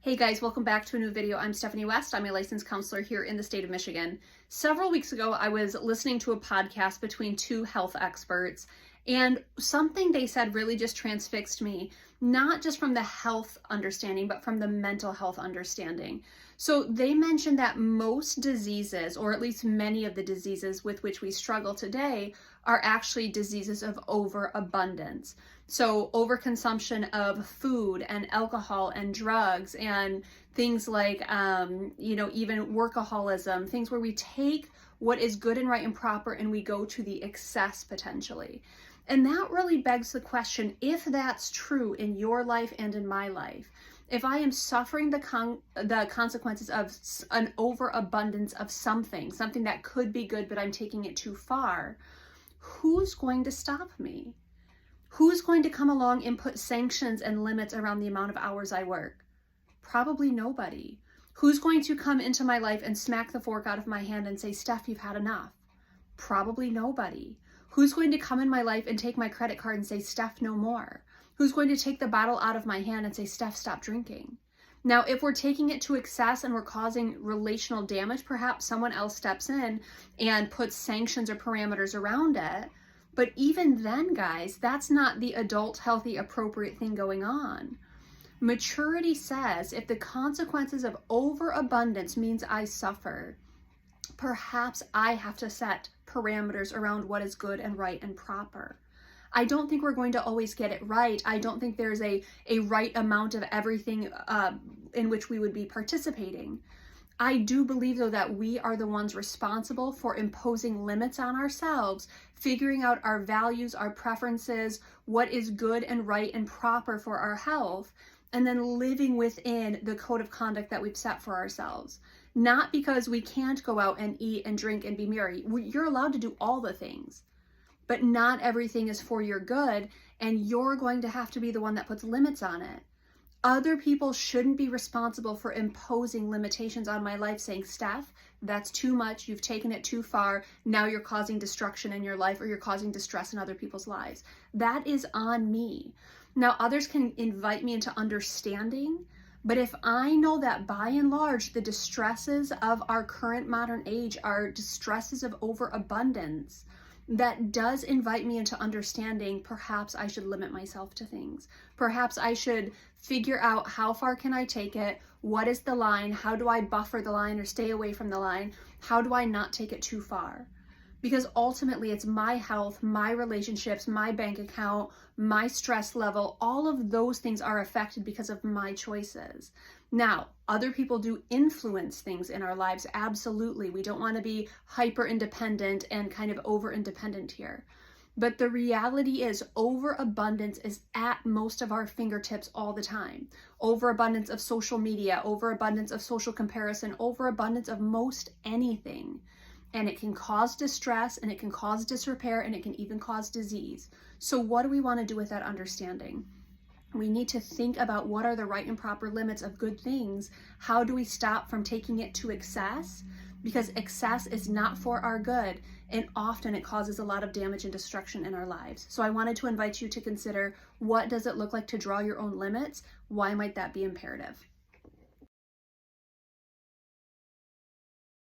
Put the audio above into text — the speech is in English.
Hey guys, welcome back to a new video. I'm Stephanie West. I'm a licensed counselor here in the state of Michigan. Several weeks ago, I was listening to a podcast between two health experts, and something they said really just transfixed me, not just from the health understanding, but from the mental health understanding. So they mentioned that most diseases, or at least many of the diseases with which we struggle today, are actually diseases of overabundance. So overconsumption of food and alcohol and drugs and things like, even workaholism, things where we take what is good and right and proper and we go to the excess potentially. And that really begs the question, if that's true in your life and in my life, if I am suffering the consequences of an overabundance of something that could be good, but I'm taking it too far, who's going to stop me? Who's going to come along and put sanctions and limits around the amount of hours I work? Probably nobody. Who's going to come into my life and smack the fork out of my hand and say, Steph, you've had enough? Probably nobody. Who's going to come in my life and take my credit card and say, Steph, no more? Who's going to take the bottle out of my hand and say, Steph, stop drinking? Now, if we're taking it to excess and we're causing relational damage, perhaps someone else steps in and puts sanctions or parameters around it. But even then, guys, that's not the adult, healthy, appropriate thing going on. Maturity says if the consequences of overabundance means I suffer, perhaps I have to set parameters around what is good and right and proper. I don't think we're going to always get it right. I don't think there's a right amount of everything in which we would be participating. I do believe, though, that we are the ones responsible for imposing limits on ourselves, figuring out our values, our preferences, what is good and right and proper for our health, and then living within the code of conduct that we've set for ourselves. Not because we can't go out and eat and drink and be merry. You're allowed to do all the things, but not everything is for your good, and you're going to have to be the one that puts limits on it. Other people shouldn't be responsible for imposing limitations on my life, saying, Steph, that's too much, you've taken it too far, now you're causing destruction in your life or you're causing distress in other people's lives. That is on me. Now, others can invite me into understanding, but if I know that by and large, the distresses of our current modern age are distresses of overabundance, that does invite me into understanding, perhaps I should limit myself to things. Perhaps I should figure out how far can I take it? What is the line? How do I buffer the line or stay away from the line? How do I not take it too far? Because ultimately it's my health, my relationships, my bank account, my stress level, all of those things are affected because of my choices. Now, other people do influence things in our lives, absolutely. We don't want to be hyper independent and kind of over independent here. But the reality is overabundance is at most of our fingertips all the time. Overabundance of social media, overabundance of social comparison, overabundance of most anything. And it can cause distress, and it can cause disrepair, and it can even cause disease. So what do we want to do with that understanding? We need to think about what are the right and proper limits of good things. How do we stop from taking it to excess? Because excess is not for our good, and often it causes a lot of damage and destruction in our lives. So I wanted to invite you to consider, what does it look like to draw your own limits? Why might that be imperative?